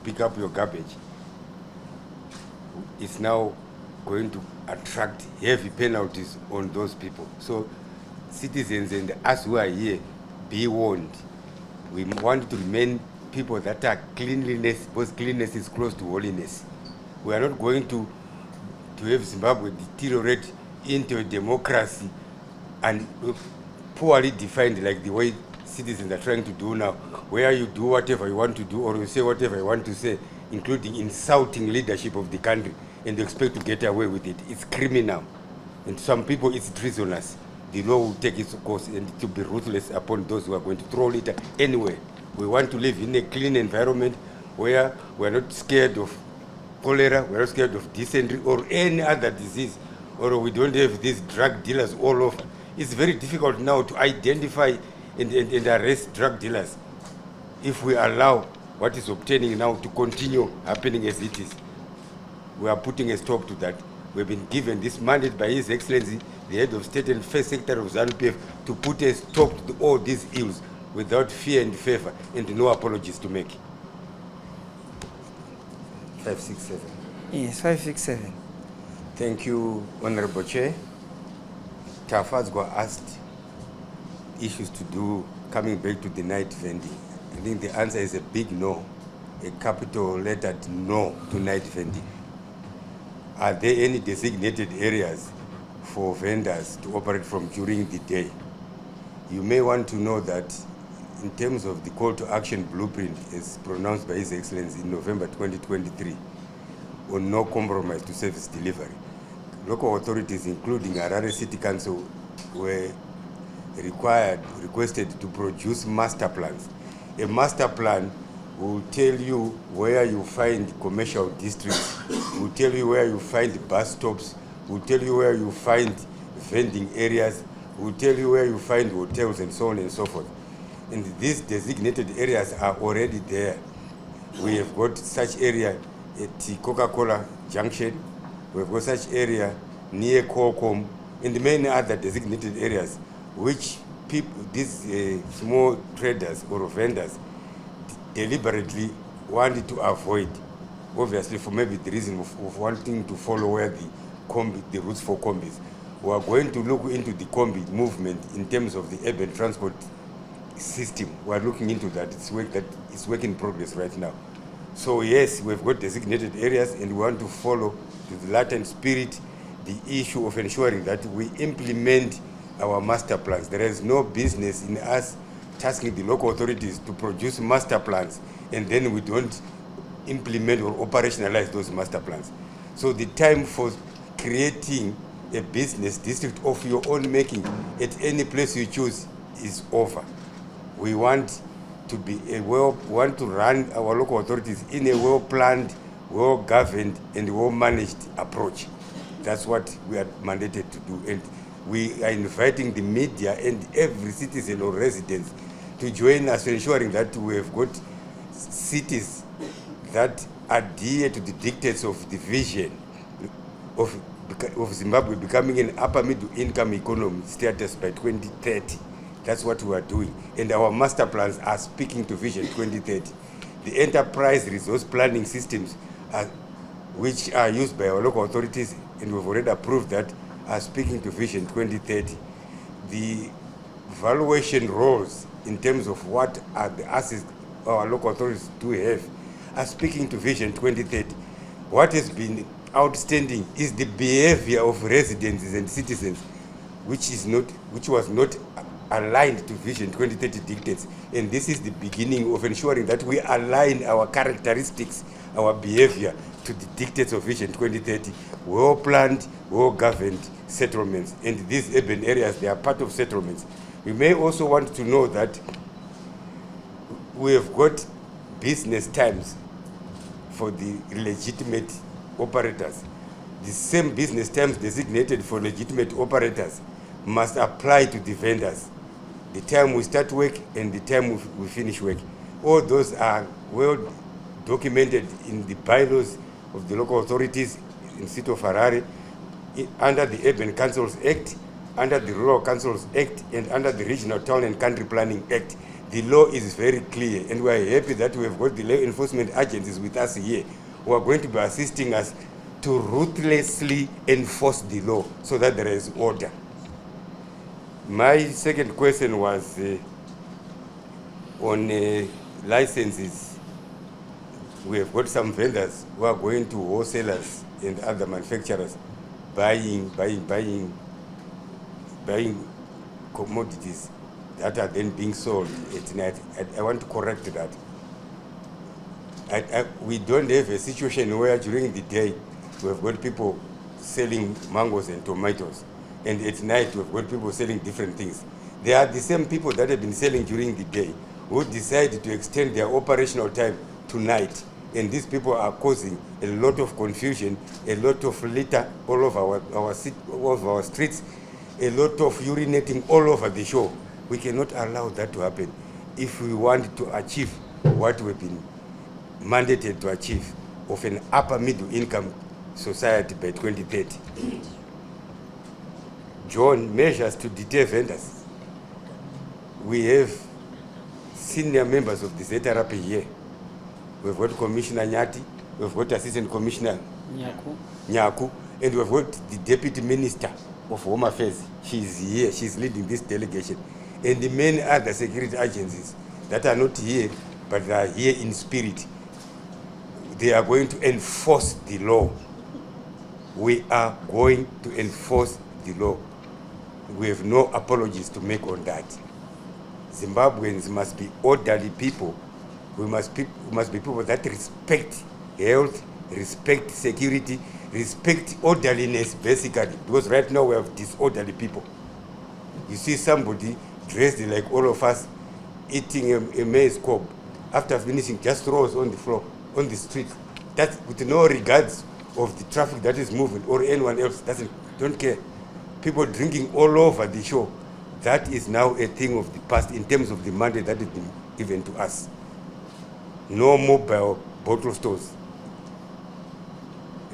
pick up your garbage, it's now going to attract heavy penalties on those people. So citizens and us who are here, be warned. We want to remain people that are cleanliness, because cleanliness is close to holiness. We are not going to have Zimbabwe deteriorate into a democracy and poorly defined like the way citizens are trying to do now, where you do whatever you want to do or you say whatever you want to say, including insulting leadership of the country, and you expect to get away with it. It's criminal. And some people, it's treasonous. The law will take its course, and it will be ruthless upon those who are going to throw litter anyway. We want to live in a clean environment where we're not scared of cholera, we're not scared of dysentery or any other disease, or we don't have these drug dealers all over. It's very difficult now to identify and arrest drug dealers if we allow what is obtaining now to continue happening as it is. We are putting a stop to that. We've been given this mandate by His Excellency, the head of state and first secretary of ZANU-PF, to put a stop to all these ills without fear and favor, and no apologies to make. 567. Yes, 567. Thank you, Honorable Chair. Tafazgwa asked issues to do coming back to the night vending. I think the answer is a big no, a capital lettered no to night vending. Are there any designated areas for vendors to operate from during the day? You may want to know that in terms of the call to action blueprint as pronounced by His Excellency in November 2023 on no compromise to service delivery, local authorities including Harare City Council were requested to produce master plans. A master plan will tell you where you find commercial districts, will tell you where you find bus stops, will tell you where you find vending areas, will tell you where you find hotels and so on and so forth. And these designated areas are already there. We have got such area at Coca-Cola Junction, we have got such area near Qualcomm, and many other designated areas which people, these small traders or vendors deliberately wanted to avoid, obviously for maybe the reason of wanting to follow where the routes for combis. We are going to look into the combi movement in terms of the urban transport system. We are looking into that. It's work in progress right now. So yes, we've got designated areas, and we want to follow to the Latin spirit the issue of ensuring that we implement our master plans. There is no business in us tasking the local authorities to produce master plans and then we don't implement or operationalize those master plans. So the time for creating a business district of your own making at any place you choose is over. We want to be want to run our local authorities in a well-planned, well-governed, and well-managed approach. That's what we are mandated to do. And we are inviting the media and every citizen or resident to join us, ensuring that we have got cities that adhere to the dictates of the vision of Zimbabwe becoming an upper middle income economy status by 2030. That's what we are doing. And our master plans are speaking to Vision 2030. The enterprise resource planning systems which are used by our local authorities, and we've already approved that, are speaking to Vision 2030. The valuation roles in terms of what are the assets our local authorities do have are speaking to Vision 2030. What has been outstanding is the behavior of residents and citizens, which was not aligned to Vision 2030 dictates. And this is the beginning of ensuring that we align our characteristics, our behavior to the dictates of Vision 2030. Well-planned, well-governed settlements. And these urban areas, they are part of settlements. We may also want to know that we have got business times for the legitimate operators. The same business times designated for legitimate operators must apply to the vendors. The time we start work and the time we finish work. All those are well documented in the bylaws of the local authorities in the city of Harare, under the Urban Councils Act, under the Rural Councils Act, and under the Regional Town and Country Planning Act. The law is very clear, and we are happy that we have got the law enforcement agencies with us here who are going to be assisting us to ruthlessly enforce the law so that there is order. My second question was on licenses. We have got some vendors who are going to wholesalers and other manufacturers buying commodities that are then being sold at night. I want to correct that. We don't have a situation where during the day we've got people selling mangoes and tomatoes, and at night we've got people selling different things. They are the same people that have been selling during the day who decide to extend their operational time to night, and these people are causing a lot of confusion, a lot of litter all over our streets, a lot of urinating all over the shore. We cannot allow that to happen if we want to achieve what we've been mandated to achieve of an upper middle income society by 2030. John, measures to deter vendors. We have senior members of the ZRP here. We've got Commissioner Nyati, we've got Assistant Commissioner Nyaku, and we've got the Deputy Minister of Home Affairs. She's here, she's leading this delegation. And the many other security agencies that are not here, but are here in spirit. They are going to enforce the law. We are going to enforce the law. We have no apologies to make on that. Zimbabweans must be orderly people. We must be people that respect health, respect security, respect orderliness, basically. Because right now we have disorderly people. You see somebody dressed like all of us, eating a maize cob, after finishing just throws on the floor, on the street. That's with no regards of the traffic that is moving or anyone else don't care. People drinking all over the shore. That is now a thing of the past in terms of the mandate that has been given to us. No mobile bottle stores.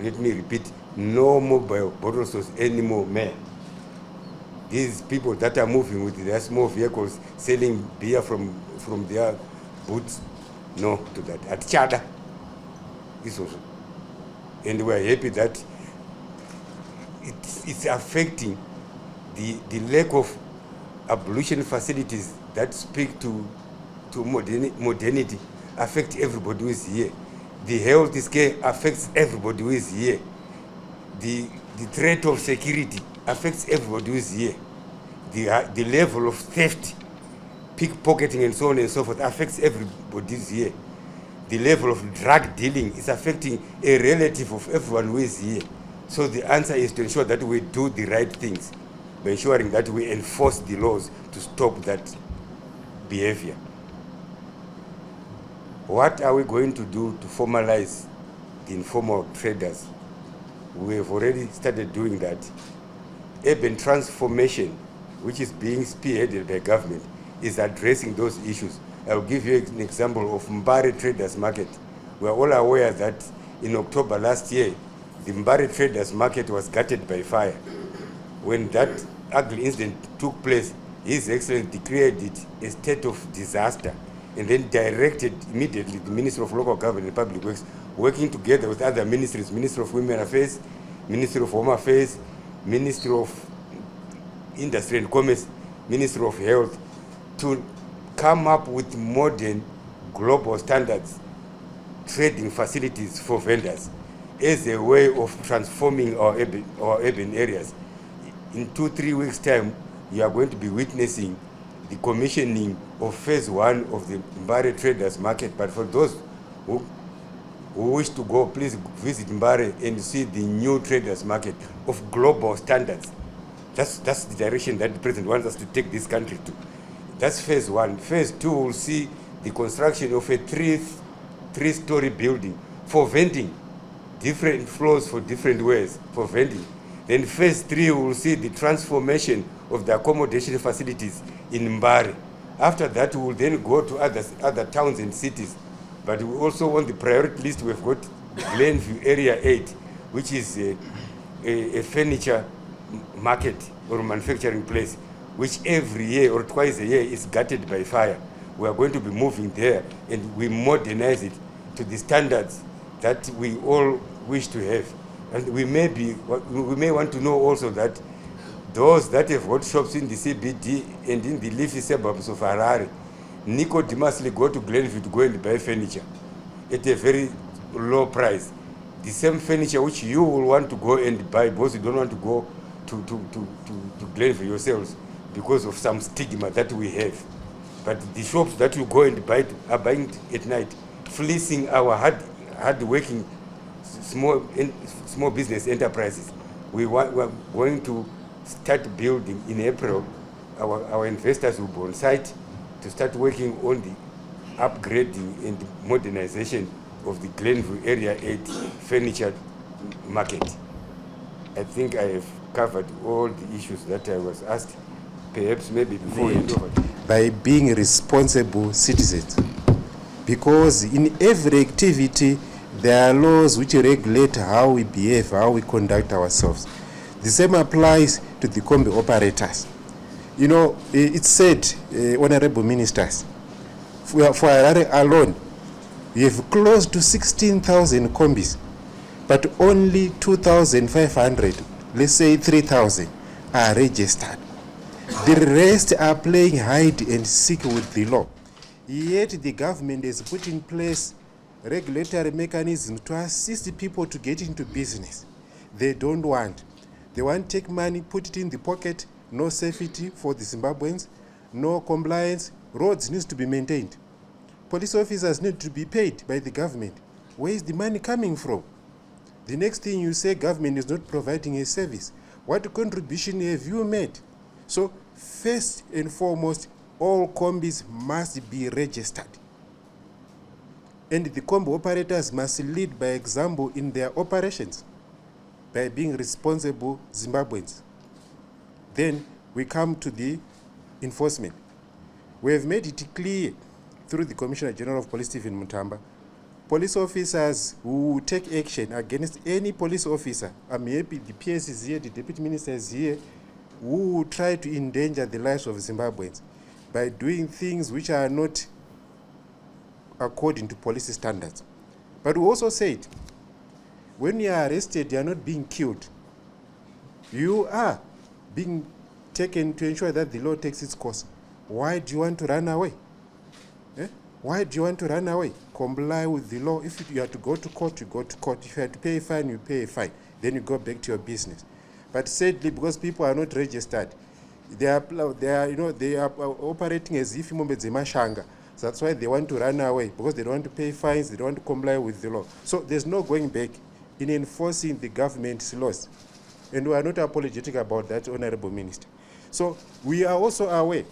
Let me repeat, no mobile bottle stores anymore, man. These people that are moving with their small vehicles, selling beer from their boots, no to that. At Chada, this also. And we're happy that it's affecting the lack of ablution facilities that speak to modernity, affect everybody who is here. The health scare affects everybody who is here. The threat of security affects everybody who is here. The level of theft, pickpocketing and so on and so forth affects everybody who is here. The level of drug dealing is affecting a relative of everyone who is here. So the answer is to ensure that we do the right things by ensuring that we enforce the laws to stop that behavior. What are we going to do to formalize the informal traders? We have already started doing that. Urban transformation, which is being spearheaded by government, is addressing those issues. I will give you an example of Mbare Traders Market. We are all aware that in October last year, the Mbare Traders Market was gutted by fire. When that ugly incident took place, His Excellency declared it a state of disaster and then directed immediately the Minister of Local Government and Public Works, working together with other ministries, Minister of Women Affairs, Minister of Home Affairs, Minister of Industry and Commerce, Minister of Health, to come up with modern global standards trading facilities for vendors as a way of transforming our urban areas. In 2-3 weeks' time, you are going to be witnessing the commissioning of phase 1 of the Mbare Traders Market. But for those who wish to go, please visit Mbare and see the new Traders Market of global standards. That's the direction that the President wants us to take this country to. That's phase 1. Phase 2 will see the construction of a three-story building for vending, different floors for different ways for vending. Then phase 3 will see the transformation of the accommodation facilities in Mbare. After that, we will then go to other towns and cities. But we also on the priority list, we've got Glenview Area 8, which is a furniture market or manufacturing place, which every year or twice a year is gutted by fire. we are going to be moving there and we modernize it to the standards that we all wish to have. And we may want to know also that those that have got shops in the CBD and in the leafy suburbs of Harare nicodemously go to Glenview to go and buy furniture at a very low price. The same furniture which you will want to go and buy because you don't want to go to Glenview yourselves because of some stigma that we have. But the shops that you go and buy are buying at night, fleecing our hard-working small business enterprises. We're going to start building in April. Our investors will be on site to start working on the upgrading and modernization of the Glenview Area 8 furniture market. I think I have covered all the issues that I was asked. Perhaps maybe before we hand over. By being responsible citizens. Because in every activity, there are laws which regulate how we behave, how we conduct ourselves. The same applies to the combi operators. You know, it's said, honorable ministers, for Harare alone, we have close to 16,000 combis, but only 2,500, let's say 3,000, are registered. The rest are playing hide and seek with the law. Yet the government has put in place regulatory mechanisms to assist people to get into business. They don't want. They want to take money, put it in the pocket, no safety for the Zimbabweans, no compliance. Roads need to be maintained. Police officers need to be paid by the government. Where is the money coming from? The next thing you say, government is not providing a service. What contribution have you made? So first and foremost, all combis must be registered. And the combi operators must lead by example in their operations by being responsible Zimbabweans. Then we come to the enforcement. We have made it clear through the Commissioner General of Police, Stephen Mutamba, police officers who take action against any police officer, I'm happy the PS is here, the Deputy Minister is here, who try to endanger the lives of Zimbabweans by doing things which are not according to police standards. But we also said, when you are arrested, you are not being killed. You are being taken to ensure that the law takes its course. Why do you want to run away? Why do you want to run away? Comply with the law. If you have to go to court, you go to court. If you have to pay a fine, you pay a fine. Then you go back to your business. But sadly, because people are not registered, they are operating as if mashanga. So that's why they want to run away, because they don't want to pay fines, they don't want to comply with the law. So there's no going back in enforcing the government's laws. And we are not apologetic about that, Honorable Minister. So we are also aware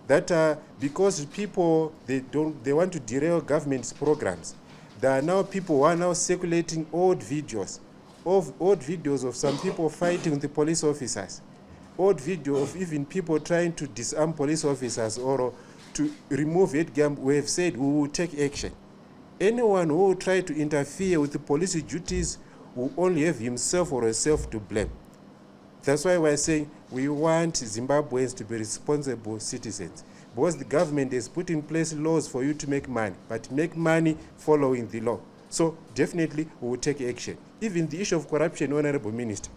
that because people, they want to derail government's programs, there are now people who are now circulating old videos of some people fighting the police officers, old video of even people trying to disarm police officers or to remove it. We have said we will take action. Anyone who will try to interfere with the police duties will only have himself or herself to blame. That's why we're saying we want Zimbabweans to be responsible citizens, because the government has put in place laws for you to make money, but make money following the law. So definitely we will take action. Even the issue of corruption, Honorable Minister.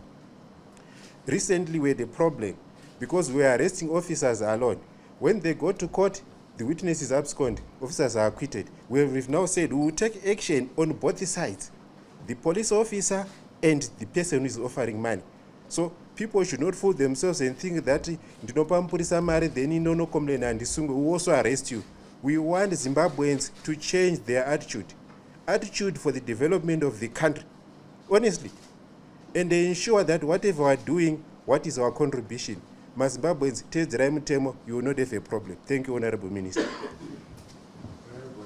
Recently we had a problem because we are arresting officers alone. When they go to court, the witnesses abscond, officers are acquitted. We've now said we will take action on both sides, the police officer and the person who is offering money. So people should not fool themselves and think that then no complain and we will also arrest you. We want Zimbabweans to change their attitude for the development of the country, honestly, and they ensure that whatever we are doing, what is our contribution? Zimbabweans, you will not have a problem. Thank you, Honorable Minister.